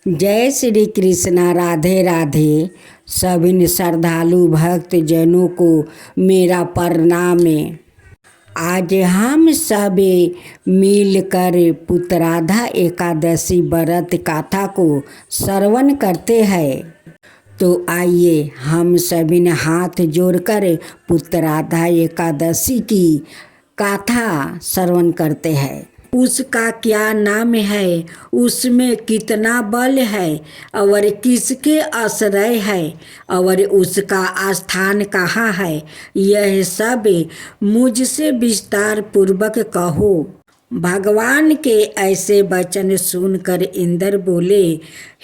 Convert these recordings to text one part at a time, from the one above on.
जय श्री कृष्णा। राधे राधे। सभी श्रद्धालु भक्त जनों को मेरा प्रणाम है। आज हम सब मिलकर पुत्राधा एकादशी व्रत कथा को श्रवण करते हैं। तो आइए हम सभी ने हाथ जोड़कर पुत्राधा एकादशी की कथा श्रवण करते हैं। उसका क्या नाम है, उसमें कितना बल है और किसके आश्रय है और उसका स्थान कहाँ है, यह सब मुझसे विस्तार पूर्वक कहो। भगवान के ऐसे वचन सुनकर इंद्र बोले,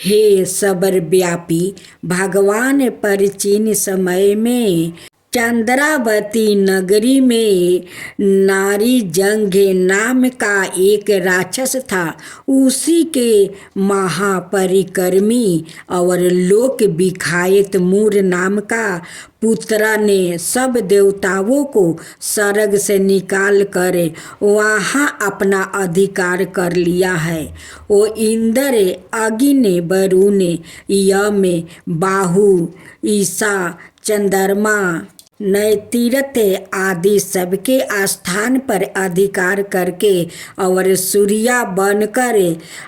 हे सबर व्यापी भगवान, प्राचीन समय में चंद्रावती नगरी में नारी जंघे नाम का एक राक्षस था। उसी के महापरिक्रमी और लोक विख्यात मूर नाम का पुत्र ने सब देवताओं को स्वर्ग से निकाल कर वहाँ अपना अधिकार कर लिया है। वो इंद्र, अग्नि, वरुण, यम, बाहु, ईशा, चंद्रमा, नैतिरथ आदि सबके स्थान पर अधिकार करके और सूर्या बनकर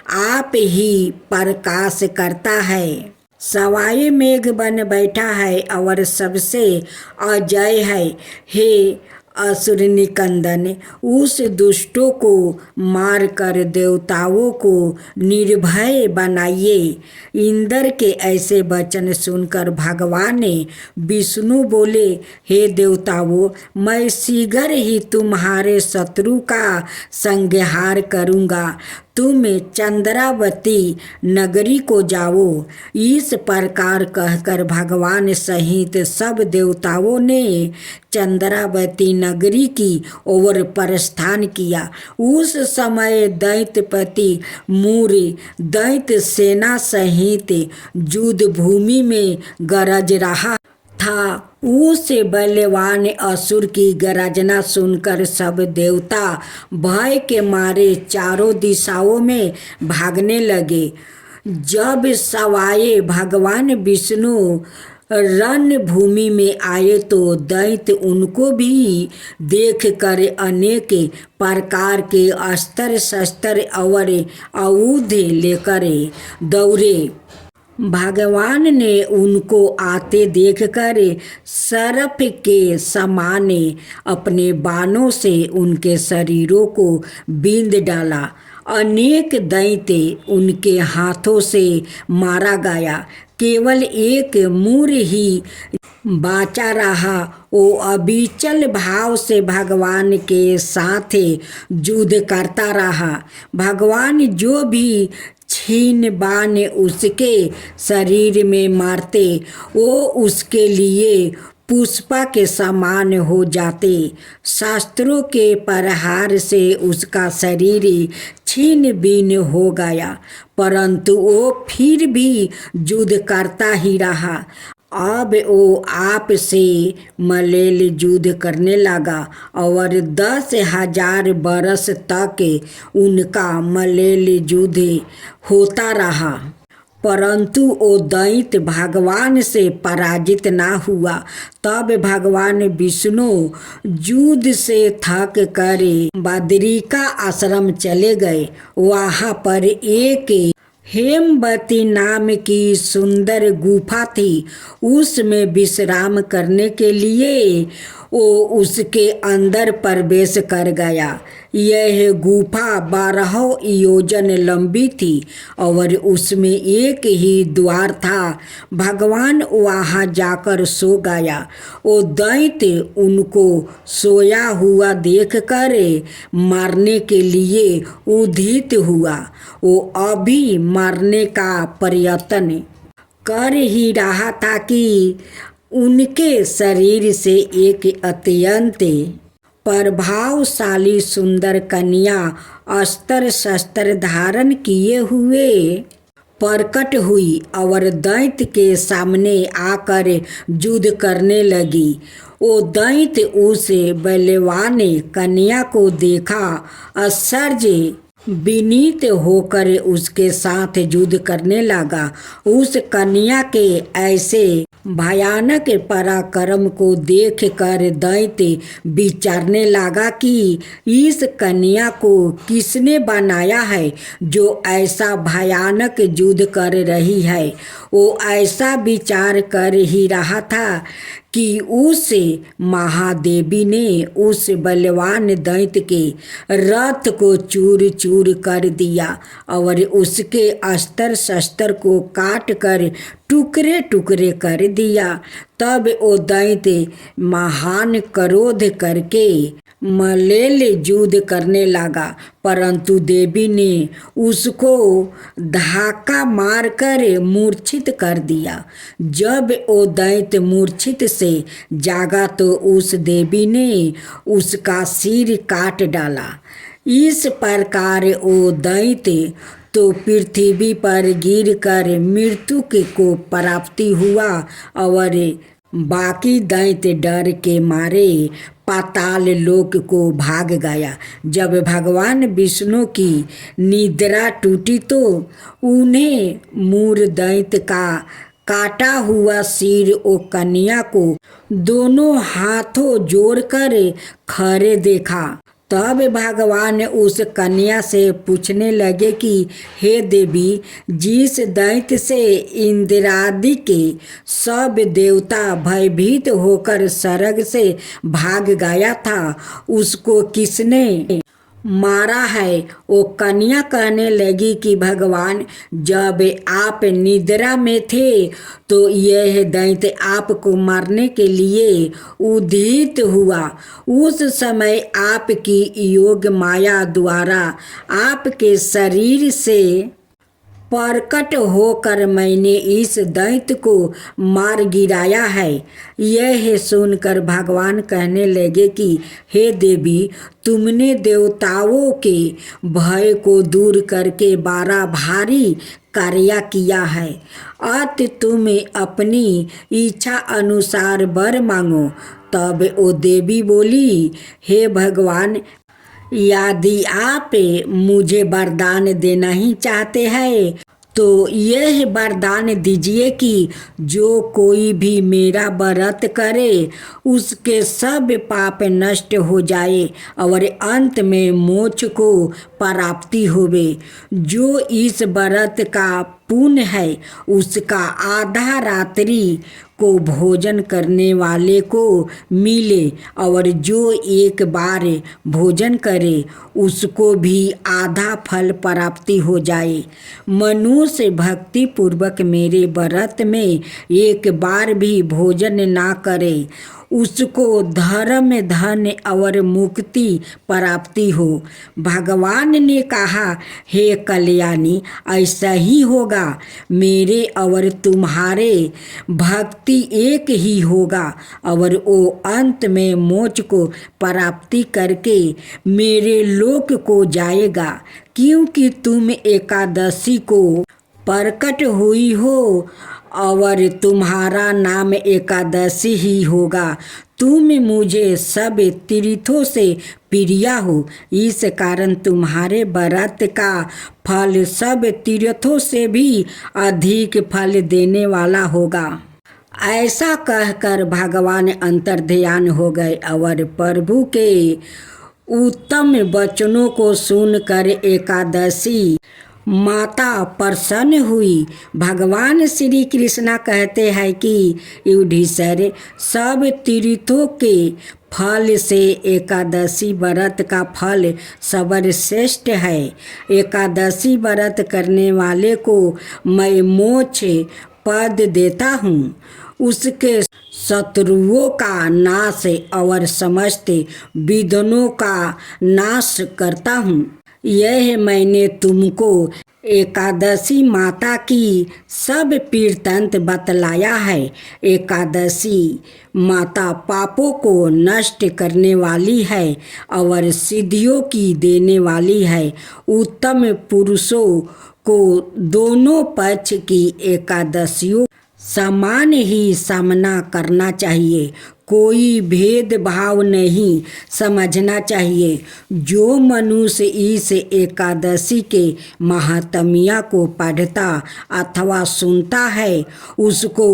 आप ही प्रकाश करता है। सवाई मेघ बन बैठा है और सबसे अजय है। हे असुर निकंदन, उस दुष्टों को मारकर देवताओं को निर्भय बनाइए। इंद्र के ऐसे वचन सुनकर भगवान विष्णु बोले, हे देवताओं, मैं शीघ्र ही तुम्हारे शत्रु का संहार करूँगा। तुम चंद्रावती नगरी को जाओ। इस प्रकार कहकर भगवान सहित सब देवताओं ने चंद्रावती नगरी की ओर प्रस्थान किया। उस समय दैत्यपति मूर दैत्य सेना सहित युद्ध भूमि में गरज रहा था। उस बलवान असुर की गर्जना सुनकर सब देवता भय के मारे चारों दिशाओं में भागने लगे। जब सवाए भगवान विष्णु रणभूमि में आए तो दैत्य उनको भी देख कर अनेक प्रकार के अस्त्र शस्त्र और आयुध लेकर दौड़े। भगवान ने उनको आते देखकर सर्प के समान अपने बाणों से उनके शरीरों को बींध डाला। अनेक दैत्य उनके हाथों से मारा गया। केवल एक मूर ही बाचा रहा। वो अविचल भाव से भगवान के साथ युद्ध करता रहा। भगवान जो भी छीन बाण उसके शरीर में मारते, वो उसके लिए पुष्पा के समान हो जाते। शास्त्रों के प्रहार से उसका शरीर छीन बीन हो गया, परंतु वो फिर भी युद्ध करता ही रहा। अब वो आप से मल्ल युद्ध करने लगा और 10,000 बरस तक उनका मल्ल युद्ध होता रहा, परंतु वो दैत्य भगवान से पराजित ना हुआ। तब भगवान विष्णु युद्ध से थक कर बद्रिका आश्रम चले गए। वहाँ पर एक हेमवती नाम की सुंदर गुफा थी। उसमें विश्राम करने के लिए वो उसके अंदर प्रवेश कर गया। यह गुफा 12 योजन लंबी थी और उसमें एक ही द्वार था। भगवान वहाँ जाकर सो गया। वो दैत्य उनको सोया हुआ देखकर मारने के लिए उद्यत हुआ। वो अभी मारने का प्रयत्न कर ही रहा था कि उनके शरीर से एक अत्यंत प्रभावशाली सुंदर कन्या अस्त्र शस्त्र धारण किए हुए प्रकट हुई और दैत्य के सामने आकर युद्ध करने लगी। वो दैत्य उस बलवान कन्या को देखा आश्चर्य विनीत होकर उसके साथ युद्ध करने लगा। उस कन्या के ऐसे भयानक पराक्रम को देखकर दैत्य विचारने लगा कि इस कन्या को किसने बनाया है जो ऐसा भयानक युद्ध कर रही है। वो ऐसा विचार कर ही रहा था कि उस महादेवी ने उस बलवान दैत्य के रथ को चूर चूर कर दिया और उसके अस्त्र शस्त्र को काट कर टुकड़े टुकड़े कर दिया। तब वो दैत्य महान क्रोध करके मल्लेल युद्ध करने लगा, परंतु देवी ने उसको धक्का मारकर मूर्छित कर दिया। जब वो दैत्य मूर्छित से जागा तो उस देवी ने उसका सिर काट डाला। इस प्रकार वो दैत्य तो पृथ्वी पर गिरकर मृत्यु को प्राप्ति हुआ और बाकी दैत्य डर के मारे पाताल लोक को भाग गया। जब भगवान विष्णु की निद्रा टूटी तो उन्हें मूर दैत्य का काटा हुआ सिर ओ कन्या को दोनों हाथों जोड़कर खड़े देखा। तब भगवान उस कन्या से पूछने लगे कि हे देवी, जिस दैत्य से इंद्रादि के सब देवता भयभीत होकर स्वर्ग से भाग गया था, उसको किसने मारा है? वो कन्या कहने लगी कि भगवान, जब आप निद्रा में थे तो यह दैत्य आपको मारने के लिए उदित हुआ। उस समय आपकी योग माया द्वारा आपके शरीर से प्रकट होकर मैंने इस दैत्य को मार गिराया है। यह सुनकर भगवान कहने लगे कि हे देवी, तुमने देवताओं के भय को दूर करके बड़ा भारी कार्य किया है। अत तुम अपनी इच्छा अनुसार वर मांगो। तब वो देवी बोली, हे भगवान, यदि आप मुझे वरदान देना ही चाहते हैं तो यह वरदान दीजिए कि जो कोई भी मेरा व्रत करे उसके सब पाप नष्ट हो जाए और अंत में मोक्ष को प्राप्ति होवे। जो इस व्रत का पुण्य है उसका आधा रात्रि को भोजन करने वाले को मिले और जो एक बार भोजन करे उसको भी आधा फल प्राप्ति हो जाए। मनुष्य भक्ति पूर्वक मेरे व्रत में एक बार भी भोजन ना करे उसको धर्म धन और मुक्ति प्राप्ति हो। भगवान ने कहा, हे कल्याणी, ऐसा ही होगा। मेरे और तुम्हारे भक्ति एक ही होगा और वो अंत में मोक्ष को प्राप्ति करके मेरे लोक को जाएगा, क्योंकि तुम एकादशी को प्रकट हुई हो और तुम्हारा नाम एकादशी ही होगा। तुम मुझे सब तीर्थों से प्रिय हो, इस कारण तुम्हारे व्रत का फल सब तीर्थों से भी अधिक फल देने वाला होगा। ऐसा कहकर भगवान अंतर्ध्यान हो गए और प्रभु के उत्तम वचनों को सुनकर एकादशी माता प्रसन्न हुई। भगवान श्री कृष्णा कहते हैं कि युधिष्ठिर, सब तीर्थों के फल से एकादशी व्रत का फल सर्वश्रेष्ठ है। एकादशी व्रत करने वाले को मैं मोक्ष पद देता हूँ, उसके शत्रुओं का नाश और समस्त विघ्नों का नाश करता हूँ। यह मैंने तुमको एकादशी माता की सब वृत्तांत बतलाया है। एकादशी माता पापों को नष्ट करने वाली है और सिद्धियों की देने वाली है। उत्तम पुरुषों को दोनों पक्ष की एकादशियों समान ही सामना करना चाहिए। कोई भेदभाव नहीं समझना चाहिए। जो मनुष्य इस एकादशी के महात्म्य को पढ़ता अथवा सुनता है उसको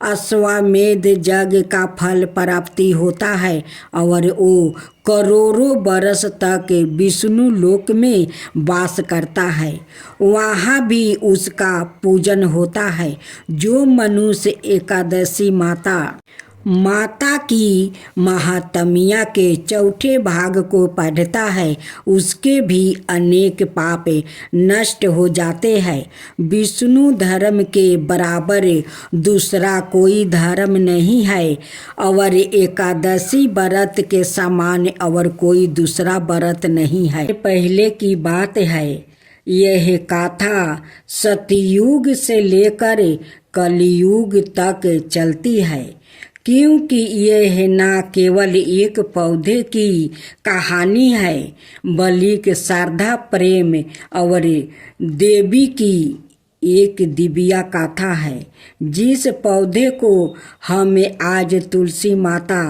अश्वमेध यज्ञ का फल प्राप्ति होता है और वो करोड़ों बरस तक विष्णु लोक में वास करता है। वहाँ भी उसका पूजन होता है। जो मनुष्य एकादशी माता की महात्म्य के चौथे भाग को पढ़ता है उसके भी अनेक पाप नष्ट हो जाते हैं। विष्णु धर्म के बराबर दूसरा कोई धर्म नहीं है और एकादशी व्रत के समान और कोई दूसरा व्रत नहीं है। पहले की बात है, यह कथा सतयुग से लेकर कलयुग तक चलती है, क्योंकि यह न केवल एक पौधे की कहानी है बल्कि श्रद्धा, प्रेम और देवी की एक दिव्य कथा है। जिस पौधे को हम आज तुलसी माता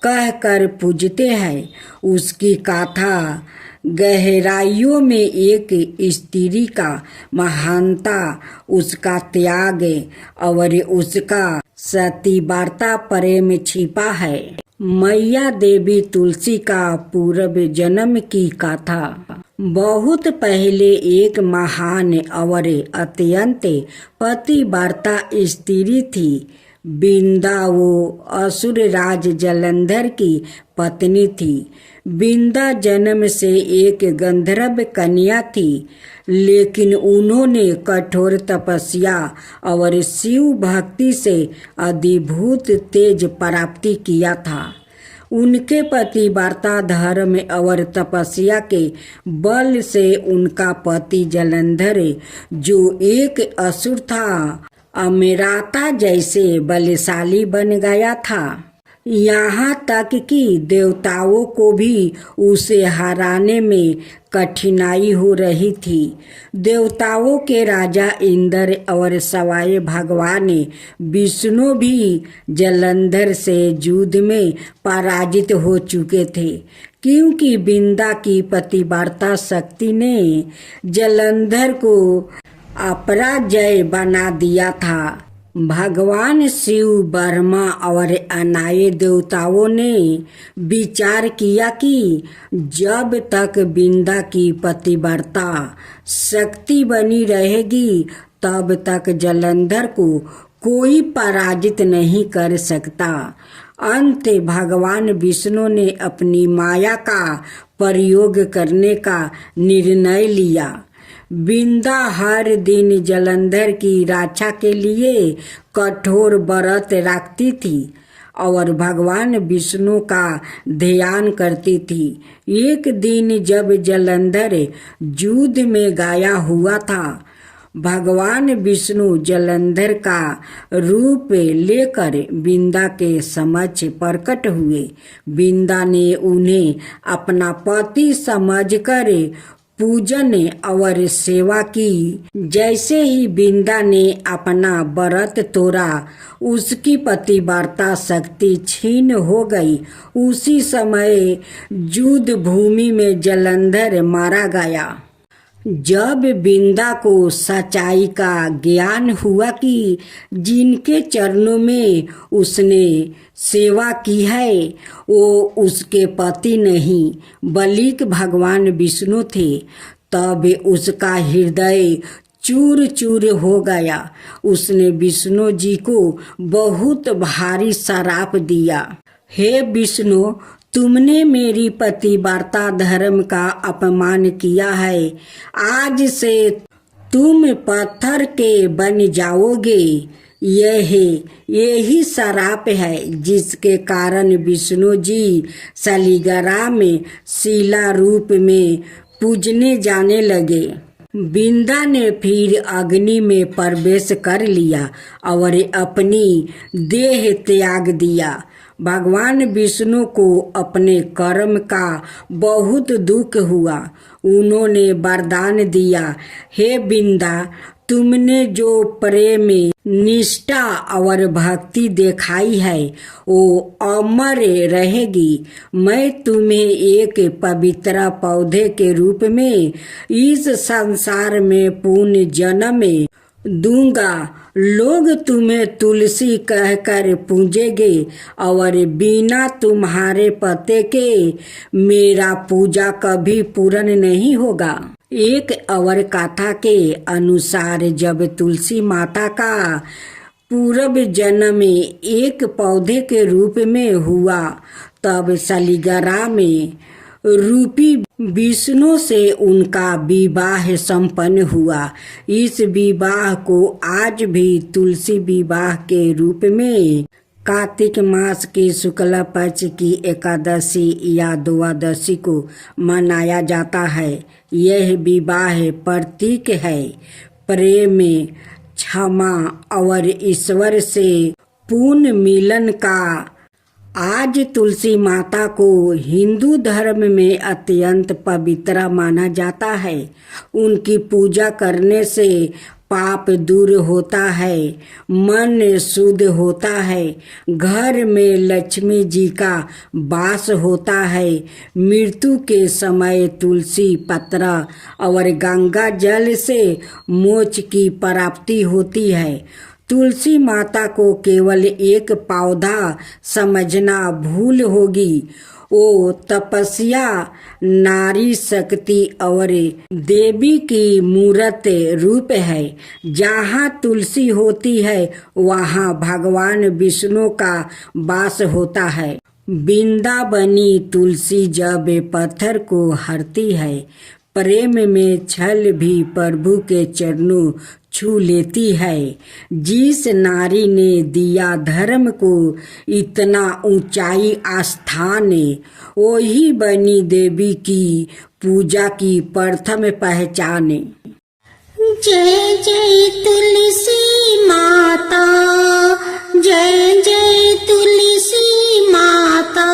कहकर पूजते हैं उसकी कथा गहराइयों में एक स्त्री का महानता, उसका त्याग और उसका सतीव्रता प्रेम छिपा है। मैया देवी तुलसी का पूर्व जन्म की कथा। बहुत पहले एक महान और अत्यंत पतिव्रता स्त्री थी। बिंदा वो असुर राज जलंधर की पत्नी थी। बिंदा जन्म से एक गंधर्व कन्या थी, लेकिन उन्होंने कठोर तपस्या और शिव भक्ति से अद्भुत तेज प्राप्ति किया था। उनके पतिव्रता धर्म और तपस्या के बल से उनका पति जलंधर, जो एक असुर था, अमृता जैसे बलशाली बन गया था। यहाँ तक कि देवताओं को भी उसे हराने में कठिनाई हो रही थी। देवताओं के राजा इंद्र और सवाई भगवान विष्णु भी जलंधर से युद्ध में पराजित हो चुके थे, क्योंकि बिंदा की पतिव्रता शक्ति ने जलंधर को अपराजय बना दिया था। भगवान शिव, ब्रह्मा और अन्य देवताओं ने विचार किया कि जब तक बिंदा की पतिव्रता शक्ति बनी रहेगी तब तक जलंधर को कोई पराजित नहीं कर सकता। अंत भगवान विष्णु ने अपनी माया का प्रयोग करने का निर्णय लिया। बिंदा हर दिन जलंधर की रक्षा के लिए कठोर व्रत रखती थी और भगवान विष्णु का ध्यान करती थी। एक दिन जब जलंधर युद्ध में गाया हुआ था, भगवान विष्णु जलंधर का रूप लेकर बिंदा के समक्ष प्रकट हुए। बिंदा ने उन्हें अपना पति समझकर पूजन और सेवा की। जैसे ही बिंदा ने अपना व्रत तोड़ा, उसकी पतिव्रता शक्ति छीन हो गई। उसी समय युद्ध भूमि में जलंधर मारा गया। जब बिंदा को सच्चाई का ज्ञान हुआ कि जिनके चरणों में उसने सेवा की है वो उसके पति नहीं बल्कि भगवान विष्णु थे, तब उसका हृदय चूर चूर हो गया। उसने विष्णु जी को बहुत भारी श्राप दिया। हे विष्णु, तुमने मेरी पतिव्रता धर्म का अपमान किया है। आज से तुम पत्थर के बन जाओगे। यही श्राप है जिसके कारण विष्णु जी शालिग्राम में शिला रूप में पूजने जाने लगे। बिंदा ने फिर अग्नि में प्रवेश कर लिया और अपनी देह त्याग दिया। भगवान विष्णु को अपने कर्म का बहुत दुख हुआ। उन्होंने वरदान दिया, हे बिंदा, तुमने जो प्रेम निष्ठा और भक्ति दिखाई है वो अमर रहेगी। मैं तुम्हें एक पवित्र पौधे के रूप में इस संसार में पुण्य जन्म दूंगा। लोग तुम्हें तुलसी कहकर पूजेंगे और बिना तुम्हारे पते के मेरा पूजा कभी पूर्ण नहीं होगा। एक और कथा के अनुसार जब तुलसी माता का पूर्व जन्म एक पौधे के रूप में हुआ तब सलीगरा में रूपी विष्णु से उनका विवाह संपन्न हुआ। इस विवाह को आज भी तुलसी विवाह के रूप में कार्तिक मास की शुक्ल पक्ष की एकादशी या द्वादशी को मनाया जाता है। यह विवाह प्रतीक है प्रेम, क्षमा और ईश्वर से पूर्ण मिलन का। आज तुलसी माता को हिंदू धर्म में अत्यंत पवित्र माना जाता है। उनकी पूजा करने से पाप दूर होता है, मन शुद्ध होता है, घर में लक्ष्मी जी का वास होता है। मृत्यु के समय तुलसी पत्र और गंगा जल से मोक्ष की प्राप्ति होती है। तुलसी माता को केवल एक पौधा समझना भूल होगी। वो तपस्या, नारी शक्ति और देवी की मूर्त रूप है। जहाँ तुलसी होती है वहाँ भगवान विष्णु का वास होता है। वृंदावनी तुलसी जब पत्थर को हरती है, प्रेम में छल भी प्रभु के चरणों छू लेती है। जिस नारी ने दिया धर्म को इतना ऊंचाई आस्थान, वही बनी देवी की पूजा की प्रथम पहचान। जय जय तुलसी माता, जय जय तुलसी माता,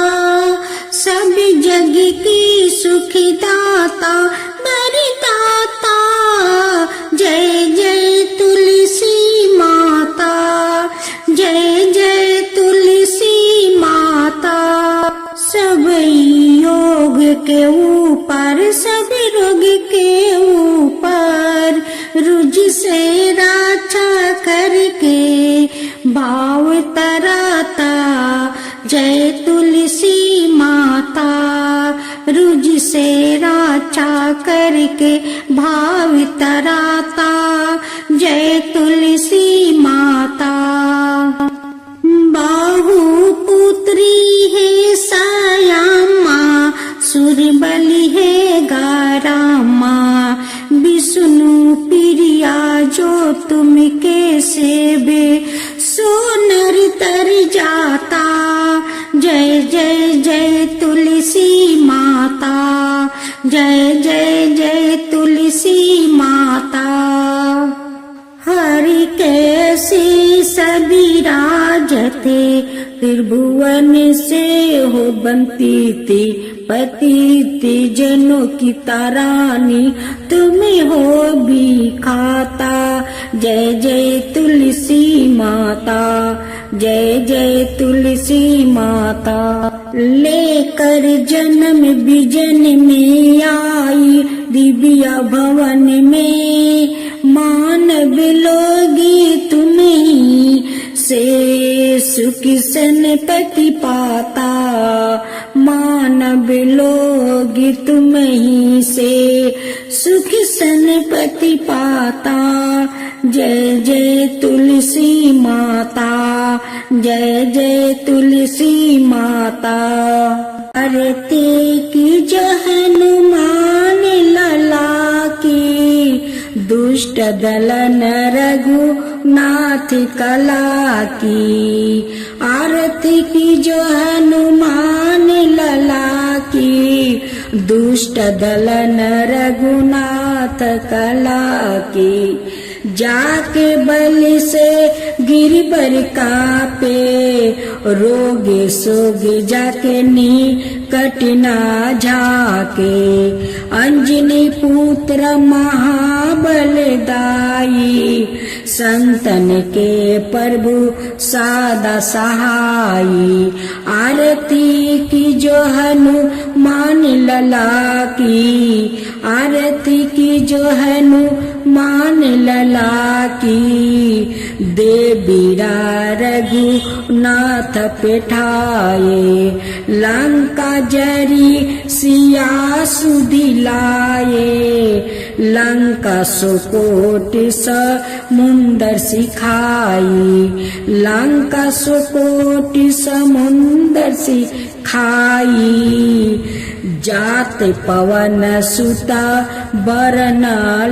सब जग की सुखदाता वरदाता। जय जय तुलसी माता, जय जय तुलसी माता। सब योग के ऊपर, सब रोग के ऊपर, रुज से रक्षा करके भाव तराता। जय तुलसी माता, रुज से रक्षा करके भाव तराता। जय तुलसी माता। बाहु पुत्री है सयामा, सुरबली है गारामा। विष्णु प्रिया जो तुम के सेवे, सो नर तर जाता। जय जय जय तुलसी माता, जय जय जय तुलसी माता। हरि कैसी सभी राजते, त्रिभुवन से हो बनती थी। पतिति जनों की तारानी, तुम्हें हो भी खाता। जय जय तुलसी माता, जय जय तुलसी माता। लेकर जन्म बिजन में आई, दिव्या भवन में मानव लोगी तुम्हीं से सुख सनपति पाता। मानव लोग तुम्हीं से सुख सनपति पाता। जय जय तुलसी माता, जय जय तुलसी माता। आरती की जो हनुमान लला की, दुष्ट दलन रघुनाथ कला की। आरती की जो हनुमान लला की, दुष्ट दलन रघुनाथ कला की। जाके बल से गिरबर कापे, रोगे सोगे जाके निकट ना झाके। अंजनी पुत्र महाबलदाई, संतन के प्रभु सादा सहाई। आरती की जो हनुमान लला की, आरती की जो हनुमान लला की। देवीरा रघुनाथ पेठाए, लंका जरी सिया सुदिलाए। लंका सुकोट समुंदर सिखाई, लंका सुकोट समुंदर सिखाई। जात पवन सुता बरन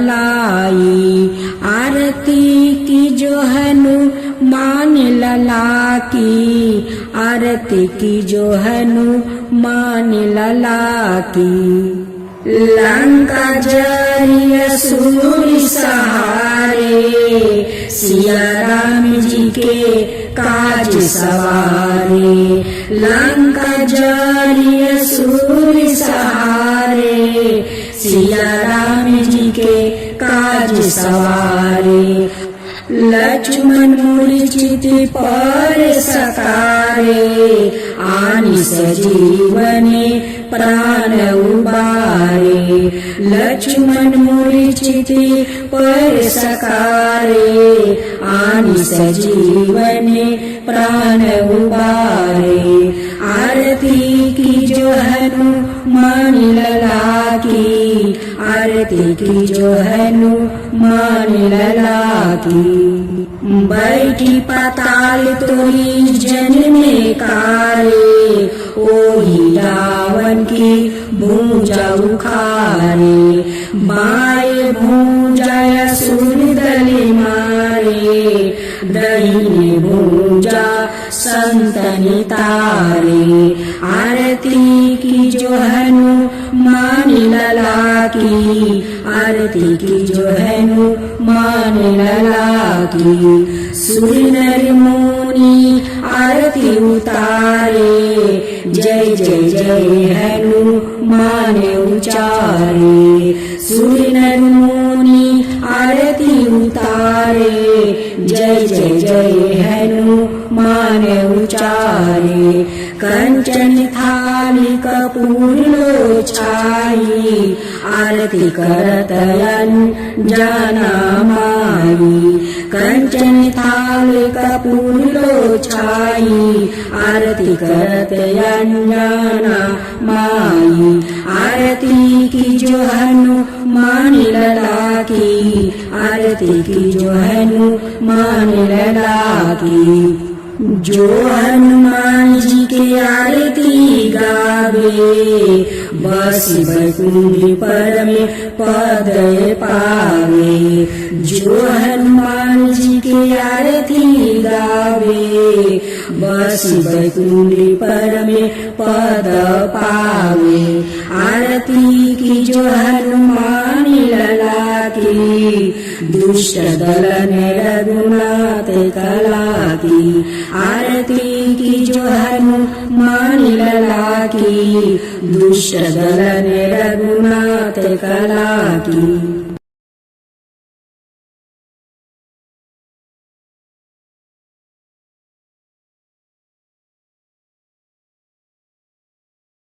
लाई, आरती की जो हनुमान लला की, आरती की जो हनुमान लला की। लंका जरी असुर सहारे, सिया राम जी के काज सवारे। लंका जरी असुर सहारे, सिया राम जी के काज सवारे। लक्ष्मण मूर्छित पर सकारे, आनि सजीवने प्राण उबारे। लक्ष्मण मूर्छित पर सकारे, आनि सजीवने प्राण उबारे। आरती की जो हनुमान लला की, आरती की जो हनुमान लला की। बैठी पाताल तोरी जन में कारे, ओही रावण की भूजा उखारे। बाएं भूजा असुर दल मारे, दाहिने भूजा संतन तारे। आरती की जो हनुमान लला की, आरती की जो हनुमान लला की। सुर नर मुनि आरती उतारे, जय जय जय हनुमान उचारे। सुर नर मुनि आरती उतारे, जय जय जय हनुमान उचारे। कंचन थाली कपूर लो छाई, आरती करत अनजाना माई। कंचन थाली कपूर लो छाई, आरती करत अनजाना माई। आरती की जो हनुमान लला की, आरती की जो हनुमान लला की। जो हनुमान जी के आरती गावे, बस बैकुंठ पर में पद पावे। जो हनुमान जी के आरती गावे, बस बैकुंठ पर में पद पावे। आरती की जो हनुमान लला की, दुष्ट दलन रघुनाथ कला की। आरती की जो हनुमान लला की, दुष्ट दलन रघुनाथ कला की।